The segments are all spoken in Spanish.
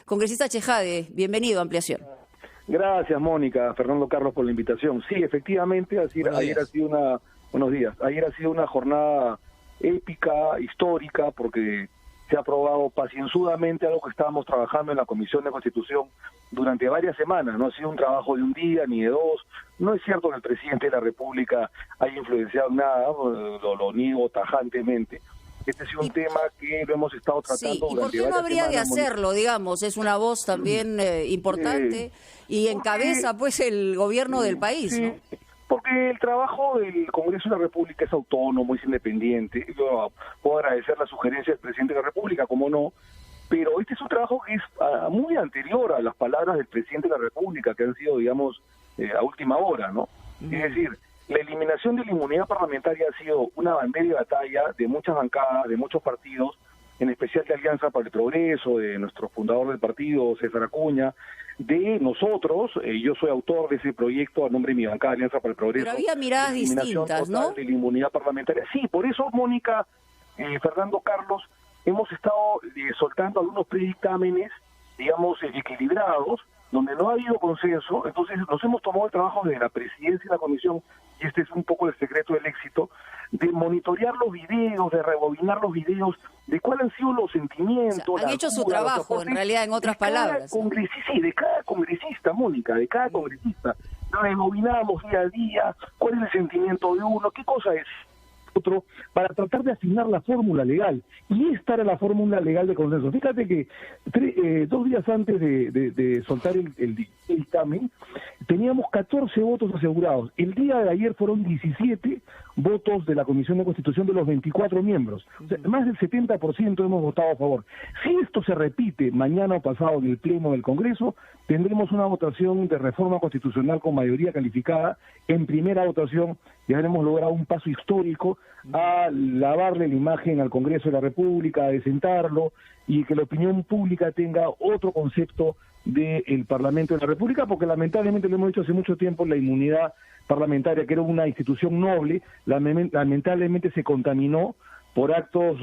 Congresista Chejade, bienvenido a Ampliación. Gracias, Mónica, Fernando Carlos, por la invitación. Sí, efectivamente, ayer ha sido buenos días. Ayer ha sido una jornada épica, histórica, porque se ha aprobado pacienzudamente algo que estábamos trabajando en la Comisión de Constitución durante varias semanas. No ha sido un trabajo de un día ni de dos. No es cierto que el presidente de la República haya influenciado nada, lo niego tajantemente. Este ha sido un tema que lo hemos estado tratando durante varias semanas. ¿Y por qué no habría de hacerlo, digamos? Es una voz también importante y encabeza pues el gobierno del país, sí, ¿no? Porque el trabajo del Congreso de la República es autónomo, es independiente. Yo puedo agradecer la sugerencia del presidente de la República, como no, pero este es un trabajo que es muy anterior a las palabras del presidente de la República, que han sido, digamos, a última hora, ¿no? Es decir, la eliminación de la inmunidad parlamentaria ha sido una bandera de batalla de muchas bancadas, de muchos partidos, en especial de Alianza para el Progreso, de nuestro fundador del partido, César Acuña, de nosotros. Yo soy autor de ese proyecto a nombre de mi bancada, Alianza para el Progreso. Pero había miradas distintas, ¿no? De la inmunidad parlamentaria. Sí, por eso, Mónica, Fernando Carlos, hemos estado soltando algunos predictámenes, digamos, equilibrados, donde no ha habido consenso. Entonces nos hemos tomado el trabajo de la presidencia y la comisión, y este es un poco el secreto del éxito, de monitorear los videos, de rebobinar los videos, de cuáles han sido los sentimientos. O sea, han hecho su trabajo, en realidad, en otras palabras. Sí, de cada congresista, Mónica, de cada congresista. Lo rebobinamos día a día, cuál es el sentimiento de uno, qué cosa es otro, para tratar de asignar la fórmula legal. Y esta era la fórmula legal de consenso. Fíjate que 2 días antes de soltar el dictamen, teníamos 14 votos asegurados. El día de ayer fueron 17 votos de la Comisión de Constitución de los 24 miembros. O sea, más del 70% hemos votado a favor. Si esto se repite mañana o pasado en el Pleno del Congreso, tendremos una votación de reforma constitucional con mayoría calificada. En primera votación ya habremos logrado un paso histórico a lavarle la imagen al Congreso de la República, a desentarlo, y que la opinión pública tenga otro concepto del Parlamento de la República, porque lamentablemente, lo hemos dicho hace mucho tiempo, la inmunidad parlamentaria, que era una institución noble, lamentablemente se contaminó por actos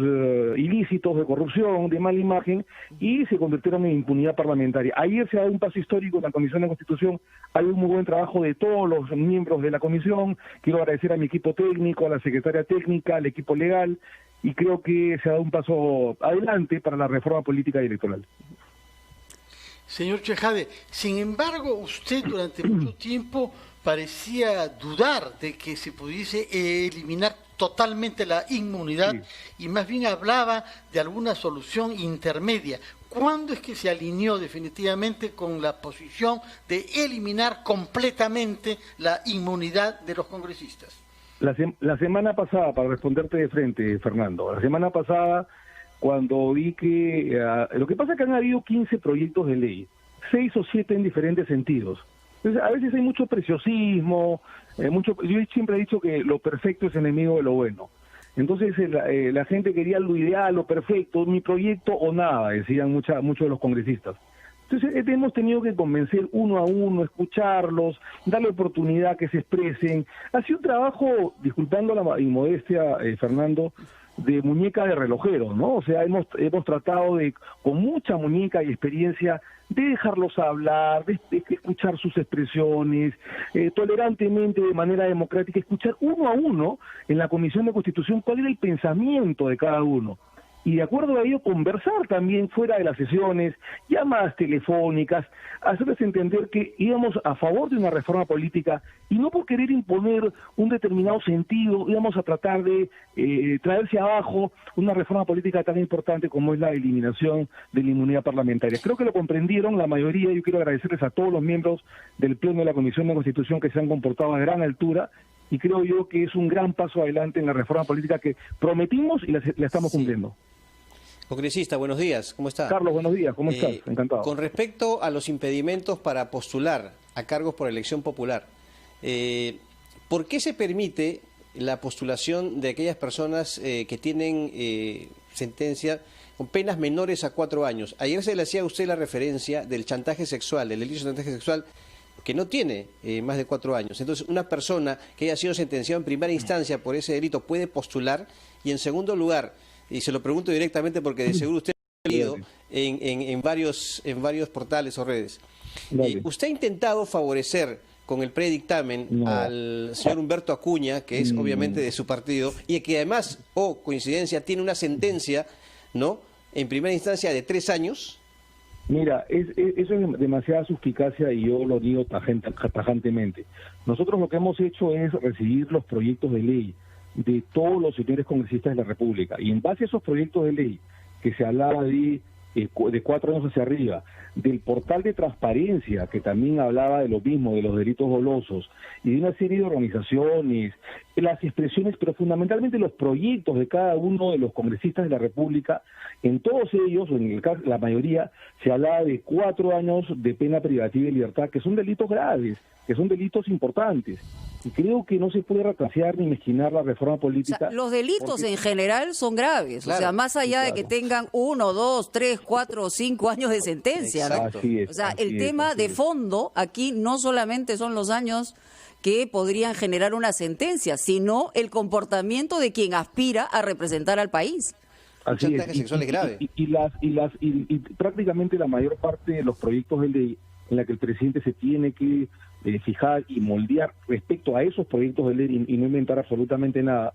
ilícitos de corrupción, de mala imagen, y se convirtieron en impunidad parlamentaria. Ayer se ha dado un paso histórico en la Comisión de Constitución. Hay un muy buen trabajo de todos los miembros de la comisión. Quiero agradecer a mi equipo técnico, a la secretaria técnica, al equipo legal, y creo que se ha dado un paso adelante para la reforma política y electoral. Señor Chejade, sin embargo, usted durante mucho tiempo parecía dudar de que se pudiese eliminar totalmente la inmunidad, y más bien hablaba de alguna solución intermedia. ¿Cuándo es que se alineó definitivamente con la posición de eliminar completamente la inmunidad de los congresistas? La semana pasada, para responderte de frente, Fernando, la semana pasada, cuando vi que lo que pasa es que han habido 15 proyectos de ley, 6 o 7 en diferentes sentidos. Entonces, a veces hay mucho preciosismo, yo siempre he dicho que lo perfecto es enemigo de lo bueno. Entonces la gente quería lo ideal, lo perfecto, mi proyecto o nada, decían muchos de los congresistas. Entonces hemos tenido que convencer uno a uno, escucharlos, darle oportunidad que se expresen. Ha sido un trabajo, disculpando la inmodestia, Fernando, de muñeca de relojero, ¿no? O sea, hemos tratado de, con mucha muñeca y experiencia, de dejarlos hablar, de escuchar sus expresiones, tolerantemente, de manera democrática, escuchar uno a uno en la Comisión de Constitución cuál era el pensamiento de cada uno. Y de acuerdo a ello conversar también fuera de las sesiones, llamadas telefónicas, hacerles entender que íbamos a favor de una reforma política y no por querer imponer un determinado sentido íbamos a tratar de traerse abajo una reforma política tan importante como es la eliminación de la inmunidad parlamentaria. Creo que lo comprendieron la mayoría. Yo quiero agradecerles a todos los miembros del Pleno de la Comisión de Constitución que se han comportado a gran altura, y creo yo que es un gran paso adelante en la reforma política que prometimos y la estamos cumpliendo. Congresista, buenos días, ¿cómo está? Carlos, buenos días, ¿cómo estás? Encantado. Con respecto a los impedimentos para postular a cargos por elección popular, ¿por qué se permite la postulación de aquellas personas que tienen sentencia con penas menores a 4 años? Ayer se le hacía a usted la referencia del chantaje sexual, del delito de chantaje sexual, que no tiene más de 4 años. Entonces, una persona que haya sido sentenciada en primera instancia por ese delito puede postular. Y en segundo lugar, y se lo pregunto directamente porque de seguro usted leído en varios portales o redes. ¿Usted ha intentado favorecer con el predictamen al señor Humberto Acuña, que es obviamente de su partido, y que además, coincidencia, tiene una sentencia, ¿no?, en primera instancia de 3 años? Mira, eso es demasiada suspicacia y yo lo digo tajantemente. Nosotros lo que hemos hecho es recibir los proyectos de ley de todos los señores congresistas de la República, y en base a esos proyectos de ley que se hablaba de 4 años hacia arriba, del portal de transparencia que también hablaba de lo mismo, de los delitos dolosos, y de una serie de organizaciones, las expresiones, pero fundamentalmente los proyectos de cada uno de los congresistas de la República, en todos ellos, o en el caso, la mayoría, se hablaba de 4 años de pena privativa de libertad, que son delitos graves, que son delitos importantes. Y creo que no se puede retrasear ni mezquinar la reforma política. O sea, los delitos en general son graves, claro, o sea, más allá de que tengan 1, 2, 3, 4 o 5 años de sentencia, ¿no? Así es, o sea, el tema de fondo aquí no solamente son los años que podrían generar una sentencia, sino el comportamiento de quien aspira a representar al país. Así es. Chantaje sexual es grave. Y prácticamente la mayor parte de los proyectos de ley en la que el presidente se tiene que fijar y moldear respecto a esos proyectos de ley y no inventar absolutamente nada,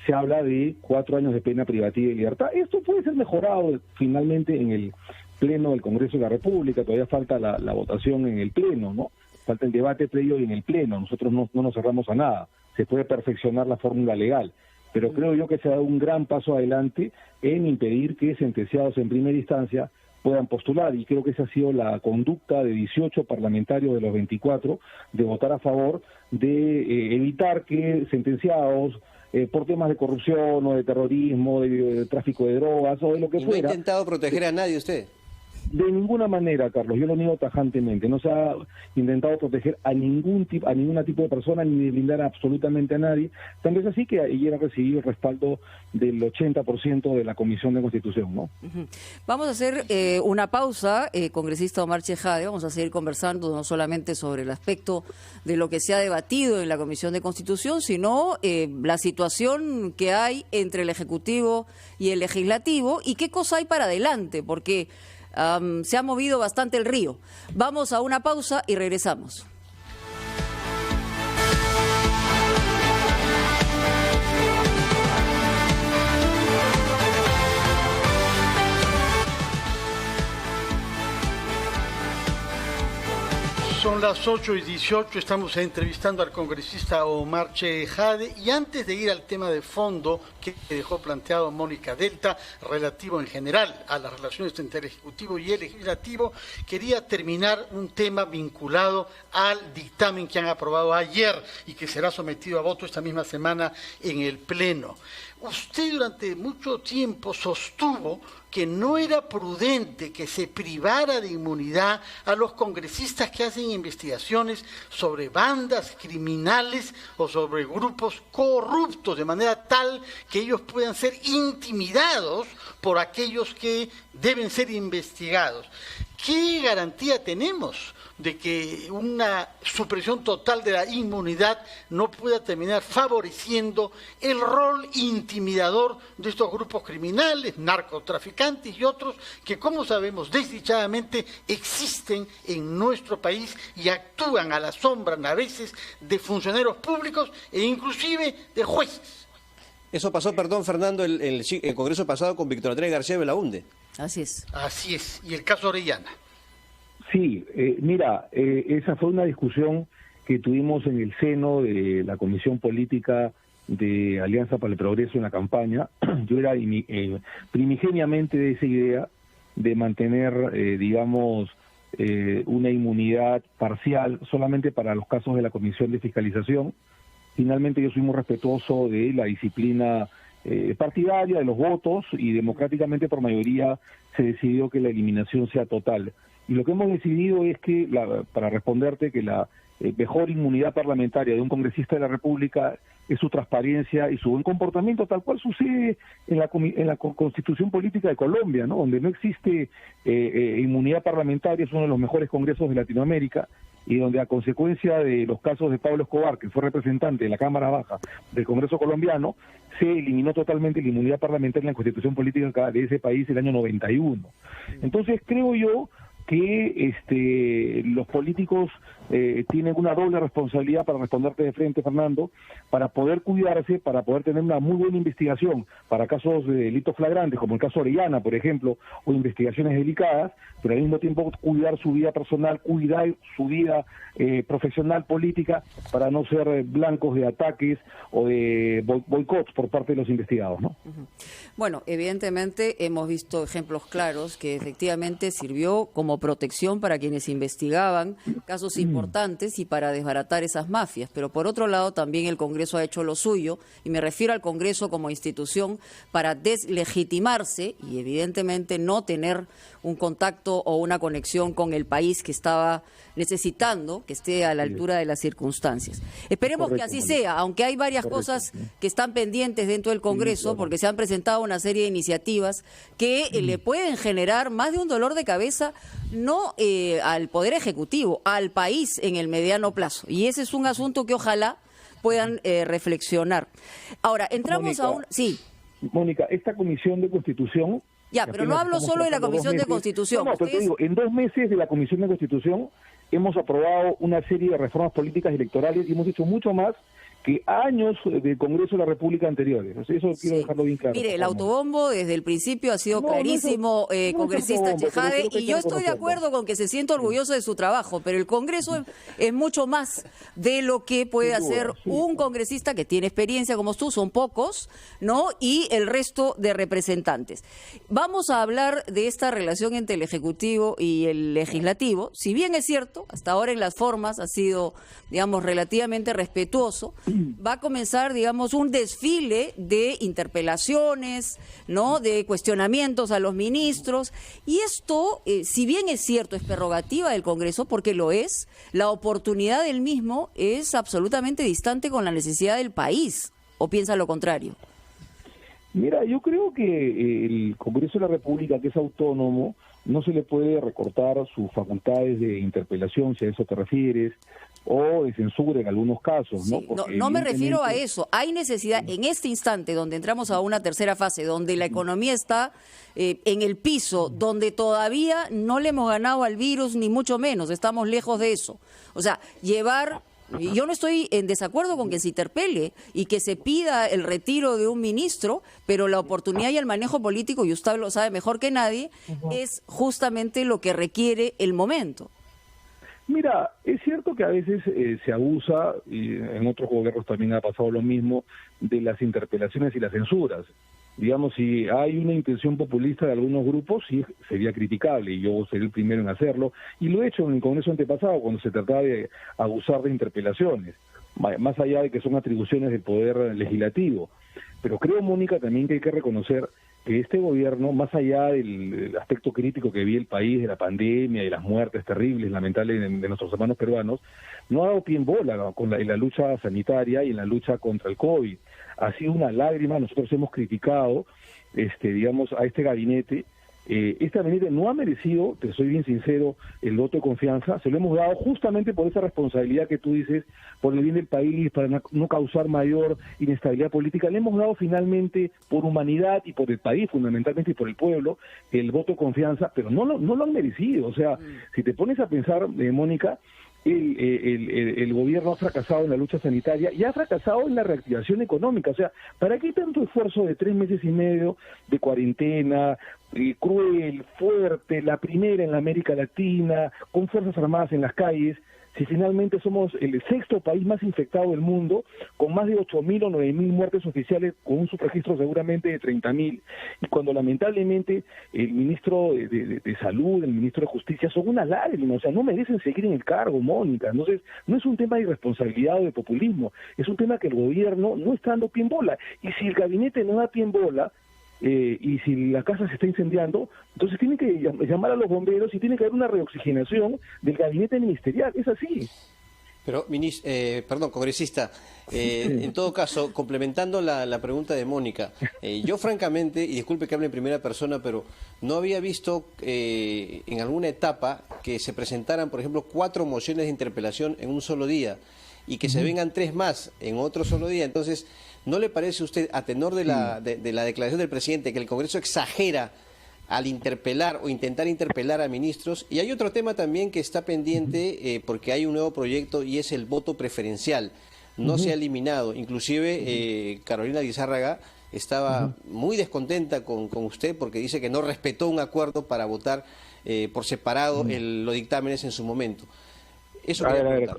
se habla de 4 años de pena privativa de libertad. Esto puede ser mejorado finalmente en el Pleno del Congreso de la República, todavía falta la votación en el Pleno, ¿no? Falta el debate previo en el Pleno, nosotros no nos cerramos a nada, se puede perfeccionar la fórmula legal, pero creo yo que se ha dado un gran paso adelante en impedir que sentenciados en primera instancia puedan postular, y creo que esa ha sido la conducta de 18 parlamentarios de los 24, de votar a favor de evitar que sentenciados por temas de corrupción o de terrorismo, de tráfico de drogas o de lo que fuera. ¿No ha intentado proteger a nadie usted? De ninguna manera, Carlos, yo lo niego tajantemente. No se ha intentado proteger a ninguna tipo de persona ni de blindar absolutamente a nadie. Tanto es así que ayer ha recibido el respaldo del 80% de la Comisión de Constitución, ¿no? Vamos a hacer una pausa, congresista Omar Chejade. Vamos a seguir conversando no solamente sobre el aspecto de lo que se ha debatido en la Comisión de Constitución, sino la situación que hay entre el Ejecutivo y el Legislativo y qué cosa hay para adelante, porque se ha movido bastante el río. Vamos a una pausa y regresamos. Son las 8:18, estamos entrevistando al congresista Omar Chejade, y antes de ir al tema de fondo que dejó planteado Mónica Delta, relativo en general a las relaciones entre el Ejecutivo y el Legislativo, quería terminar un tema vinculado al dictamen que han aprobado ayer y que será sometido a voto esta misma semana en el Pleno. Usted durante mucho tiempo sostuvo que no era prudente que se privara de inmunidad a los congresistas que hacen investigaciones sobre bandas criminales o sobre grupos corruptos, de manera tal que ellos puedan ser intimidados por aquellos que deben ser investigados. ¿Qué garantía tenemos de que una supresión total de la inmunidad no pueda terminar favoreciendo el rol intimidador de estos grupos criminales, narcotraficantes y otros que, como sabemos, desdichadamente existen en nuestro país y actúan a la sombra a veces de funcionarios públicos e inclusive de jueces? Eso pasó, perdón, Fernando, el Congreso pasado con Víctor Andrés García Belaúnde. Así es. Así es. Y el caso Orellana. Sí, mira, esa fue una discusión que tuvimos en el seno de la Comisión Política de Alianza para el Progreso en la campaña. Yo era primigeniamente de esa idea de mantener, digamos, una inmunidad parcial solamente para los casos de la Comisión de Fiscalización. Finalmente yo soy muy respetuoso de la disciplina partidaria, de los votos, y democráticamente por mayoría se decidió que la eliminación sea total. Y lo que hemos decidido es que, para responderte, que la mejor inmunidad parlamentaria de un congresista de la República es su transparencia y su buen comportamiento, tal cual sucede en la Constitución Política de Colombia, ¿no? Donde no existe inmunidad parlamentaria, es uno de los mejores congresos de Latinoamérica, y donde a consecuencia de los casos de Pablo Escobar, que fue representante de la Cámara Baja del Congreso colombiano, se eliminó totalmente la inmunidad parlamentaria en la Constitución Política de ese país el año 91. Entonces creo yo que los políticos tienen una doble responsabilidad para responderte de frente, Fernando, para poder cuidarse, para poder tener una muy buena investigación para casos de delitos flagrantes, como el caso Orellana, por ejemplo, o investigaciones delicadas, pero al mismo tiempo cuidar su vida personal, cuidar su vida profesional, política, para no ser blancos de ataques o de boicots por parte de los investigados, ¿no? Bueno, evidentemente hemos visto ejemplos claros que efectivamente sirvió como protección para quienes investigaban casos importantes y para desbaratar esas mafias, pero por otro lado también el Congreso ha hecho lo suyo, y me refiero al Congreso como institución, para deslegitimarse y evidentemente no tener un contacto o una conexión con el país que estaba necesitando que esté a la altura de las circunstancias. Esperemos que así sea, aunque hay varias cosas que están pendientes dentro del Congreso, porque se han presentado una serie de iniciativas que le pueden generar más de un dolor de cabeza, no al Poder Ejecutivo, al país en el mediano plazo. Y ese es un asunto que ojalá puedan reflexionar. Ahora, entramos Mónica, a un... Sí. Mónica, esta Comisión de Constitución... Ya, pero no hablo solo de la Comisión de Constitución. No, pero te digo, en 2 meses de la Comisión de Constitución hemos aprobado una serie de reformas políticas y electorales y hemos hecho mucho más que años del Congreso de la República anteriores. O sea, eso quiero dejarlo bien claro. Mire, el autobombo desde el principio ha sido clarísimo, congresista Chejade, y yo estoy de acuerdo con que se sienta orgulloso de su trabajo, pero el Congreso es mucho más de lo que puede hacer un congresista que tiene experiencia como tú, son pocos, ¿no? Y el resto de representantes. Vamos a hablar de esta relación entre el Ejecutivo y el Legislativo. Si bien es cierto, hasta ahora en las formas ha sido, digamos, relativamente respetuoso, va a comenzar, digamos, un desfile de interpelaciones, ¿no?, de cuestionamientos a los ministros, y esto, si bien es cierto, es prerrogativa del Congreso, porque lo es, la oportunidad del mismo es absolutamente distante con la necesidad del país, ¿o piensa lo contrario? Mira, yo creo que el Congreso de la República, que es autónomo, no se le puede recortar sus facultades de interpelación, si a eso te refieres, o de censura en algunos casos, ¿no? Sí, no me refiero a eso. Hay necesidad en este instante, donde entramos a una tercera fase, donde la economía está en el piso, donde todavía no le hemos ganado al virus, ni mucho menos, estamos lejos de eso. O sea, yo no estoy en desacuerdo con que se interpele y que se pida el retiro de un ministro, pero la oportunidad y el manejo político, y usted lo sabe mejor que nadie, es justamente lo que requiere el momento. Mira, es cierto que a veces se abusa, y en otros gobiernos también ha pasado lo mismo, de las interpelaciones y las censuras. Digamos, si hay una intención populista de algunos grupos, sí sería criticable, y yo seré el primero en hacerlo, y lo he hecho en el Congreso antepasado, cuando se trataba de abusar de interpelaciones, más allá de que son atribuciones del Poder Legislativo. Pero creo, Mónica, también que hay que reconocer que este gobierno, más allá del aspecto crítico que vive el país, de la pandemia y las muertes terribles, lamentables, de nuestros hermanos peruanos, no ha dado pie en bola en la lucha sanitaria y en la lucha contra el COVID. Ha sido una lágrima. Nosotros hemos criticado, digamos, a este gabinete. Este gabinete no ha merecido, te soy bien sincero, el voto de confianza. Se lo hemos dado justamente por esa responsabilidad que tú dices, por el bien del país, para no causar mayor inestabilidad política. Le hemos dado finalmente, por humanidad y por el país, fundamentalmente, y por el pueblo, el voto de confianza, pero no lo han merecido. O sea, si te pones a pensar, Mónica, el gobierno ha fracasado en la lucha sanitaria y ha fracasado en la reactivación económica. O sea, ¿para qué tanto esfuerzo de 3 meses y medio de cuarentena, cruel, fuerte, la primera en la América Latina, con Fuerzas Armadas en las calles, si finalmente somos el 6º país más infectado del mundo, con más de 8.000 o 9.000 muertes oficiales, con un subregistro seguramente de 30.000, y cuando lamentablemente el ministro de Salud, el ministro de Justicia son una lágrima, o sea, no merecen seguir en el cargo, Mónica. Entonces, no es un tema de irresponsabilidad o de populismo, es un tema que el gobierno no está dando pie en bola, y si el gabinete no da pie en bola, y si la casa se está incendiando, entonces tiene que llamar a los bomberos y tiene que haber una reoxigenación del gabinete ministerial. Es así. Pero, perdón, congresista, en todo caso, complementando la pregunta de Mónica, yo francamente, y disculpe que hable en primera persona, pero no había visto en alguna etapa que se presentaran, por ejemplo, 4 mociones de interpelación en un solo día y que se vengan 3 más en otro solo día. Entonces, ¿no le parece a usted, a tenor de la declaración del presidente, que el Congreso exagera al interpelar o intentar interpelar a ministros? Y hay otro tema también que está pendiente porque hay un nuevo proyecto y es el voto preferencial. No se ha eliminado. Inclusive Carolina Lizárraga estaba muy descontenta con usted porque dice que no respetó un acuerdo para votar por separado los dictámenes en su momento. Eso a ver,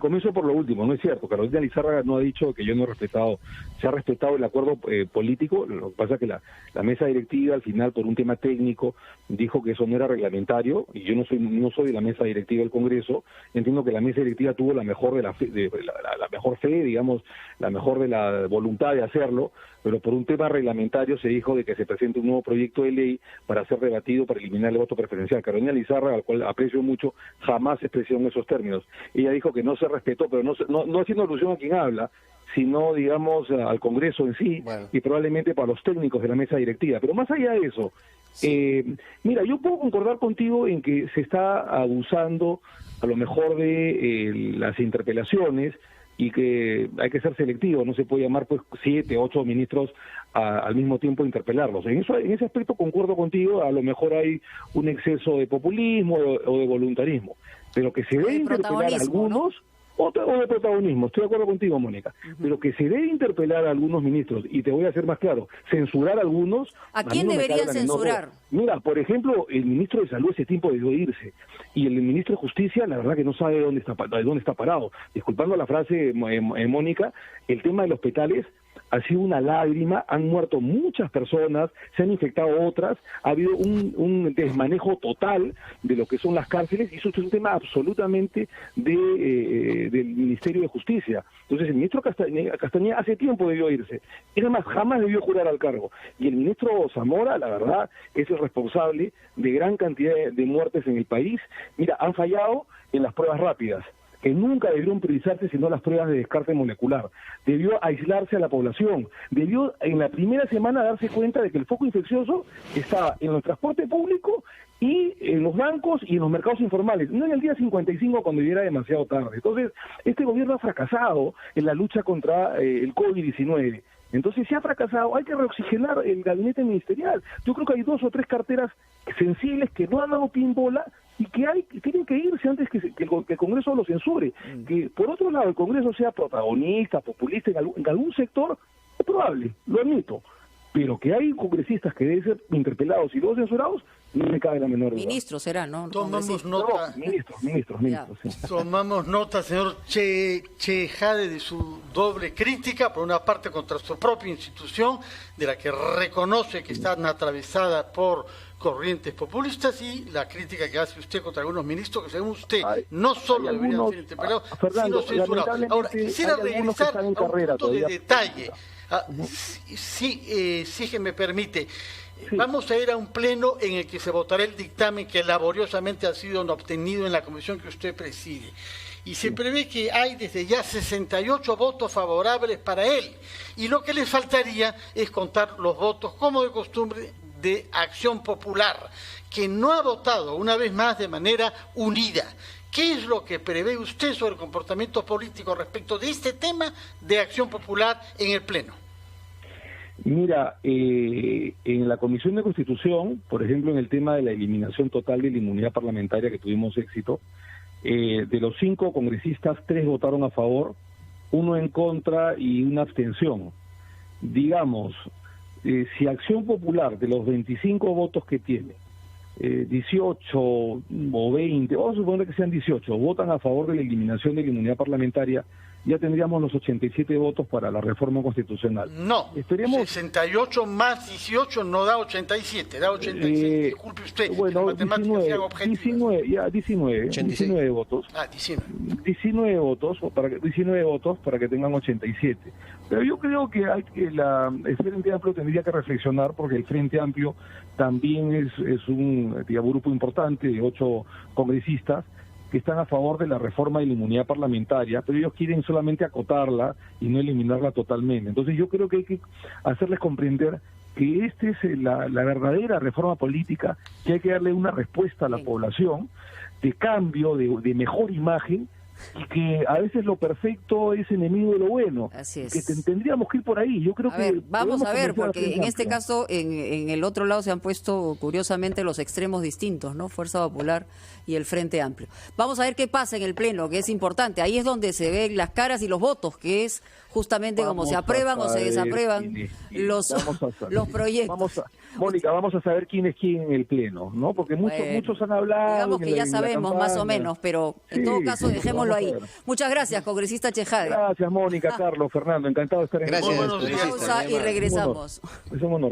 comienzo por lo último, no es cierto. Carolina Lizárraga no ha dicho que yo no he respetado, se ha respetado el acuerdo político. Lo que pasa es que la mesa directiva al final, por un tema técnico, dijo que eso no era reglamentario, y yo no soy de la mesa directiva del Congreso. Entiendo que la mesa directiva tuvo la mejor de la mejor fe, digamos, la mejor de la voluntad de hacerlo, pero por un tema reglamentario se dijo de que se presente un nuevo proyecto de ley para ser debatido para eliminar el voto preferencial. Carolina Lizárraga, al cual aprecio mucho, jamás expresó en esos términos. Ella dijo que no se respetó, pero no haciendo alusión a quien habla, sino, digamos, al Congreso en sí, bueno, y probablemente para los técnicos de la mesa directiva. Pero más allá de eso, mira, yo puedo concordar contigo en que se está abusando a lo mejor de las interpelaciones, y que hay que ser selectivo, no se puede llamar pues 7, 8 ministros al mismo tiempo a interpelarlos. En ese aspecto concuerdo contigo, a lo mejor hay un exceso de populismo o de voluntarismo, pero que se debe interpelar a algunos, ¿no? O de protagonismo, estoy de acuerdo contigo, Mónica, pero que se debe interpelar a algunos ministros, y te voy a ser más claro, censurar a algunos... ¿A quién deberían censurar? Mira, por ejemplo, el ministro de Salud ese tiempo debió irse, y el ministro de Justicia, la verdad que no sabe de dónde está parado. Disculpando la frase, Mónica, el tema de los hospitales ha sido una lágrima, han muerto muchas personas, se han infectado otras, ha habido un desmanejo total de lo que son las cárceles, y eso es un tema absolutamente del Ministerio de Justicia. Entonces el ministro Castañeda hace tiempo debió irse, y además jamás debió jurar al cargo, y el ministro Zamora, la verdad, es el responsable de gran cantidad de muertes en el país. Mira, han fallado en las pruebas rápidas, que nunca debieron priorizarse sino las pruebas de descarte molecular. Debió aislarse a la población, debió en la primera semana darse cuenta de que el foco infeccioso estaba en el transporte público y en los bancos y en los mercados informales, no en el día 55 cuando ya era demasiado tarde. Entonces, este gobierno ha fracasado en la lucha contra el COVID-19. Entonces, si ha fracasado, hay que reoxigenar el gabinete ministerial. Yo creo que hay 2 o 3 carteras sensibles que no han dado pie en bola y que tienen que irse antes que el Congreso lo censure. Que, por otro lado, el Congreso sea protagonista, populista en algún sector, es probable, lo admito. Pero que hay congresistas que deben ser interpelados y luego censurados, no me cabe la menor duda. Ministros será, ¿no? Tomamos nota. No, ministros, sí. Tomamos nota, señor Chejade, de su doble crítica, por una parte contra su propia institución, de la que reconoce que están atravesadas por corrientes populistas, y la crítica que hace usted contra algunos ministros que, según usted, no solo deberían ser interpelados, Fernando, sino censurados. Ahora, quisiera regresar a un punto de detalle. Sí que me permite. Sí. Vamos a ir a un pleno en el que se votará el dictamen que laboriosamente ha sido obtenido en la comisión que usted preside. Y se prevé que hay desde ya 68 votos favorables para él. Y lo que le faltaría es contar los votos, como de costumbre, de Acción Popular, que no ha votado una vez más de manera unida. ¿Qué es lo que prevé usted sobre el comportamiento político respecto de este tema de Acción Popular en el Pleno? Mira, en la Comisión de Constitución, por ejemplo, en el tema de la eliminación total de la inmunidad parlamentaria, que tuvimos éxito, de los 5 congresistas, 3 votaron a favor, 1 en contra y 1 abstención. Digamos, si Acción Popular, de los 25 votos que tiene, 18 o 20, vamos a suponer que sean 18, votan a favor de la eliminación de la inmunidad parlamentaria, ya tendríamos los 87 votos para la reforma constitucional. No, 68 más 18 no da 87, da 87, disculpe usted, bueno, las matemáticas sean objetivas. 19 votos. 19 votos para que tengan 87. Pero yo creo que el Frente Amplio tendría que reflexionar, porque el Frente Amplio también es un grupo importante de 8 congresistas, que están a favor de la reforma de la inmunidad parlamentaria, pero ellos quieren solamente acotarla y no eliminarla totalmente. Entonces yo creo que hay que hacerles comprender que esta es la verdadera reforma política, que hay que darle una respuesta a la población de cambio, de mejor imagen, y que a veces lo perfecto es enemigo de lo bueno. Así es. Que tendríamos que ir por ahí. Yo creo vamos a ver, porque en este amplia. caso, en el otro lado se han puesto curiosamente los extremos distintos, ¿no? Fuerza Popular y el Frente Amplio. Vamos a ver qué pasa en el Pleno, que es importante. Ahí es donde se ven las caras y los votos, que es justamente como se aprueban o se desaprueban los proyectos. Mónica, vamos a saber quién es quién en el Pleno, ¿no? Porque muchos han hablado. Digamos que ya sabemos más o menos, pero en todo caso dejémoslo ahí. Muchas gracias, congresista Chejade. Gracias, Mónica, Carlos, Fernando, encantado de estar en Gracias, el Pausa y regresamos. Es un honor.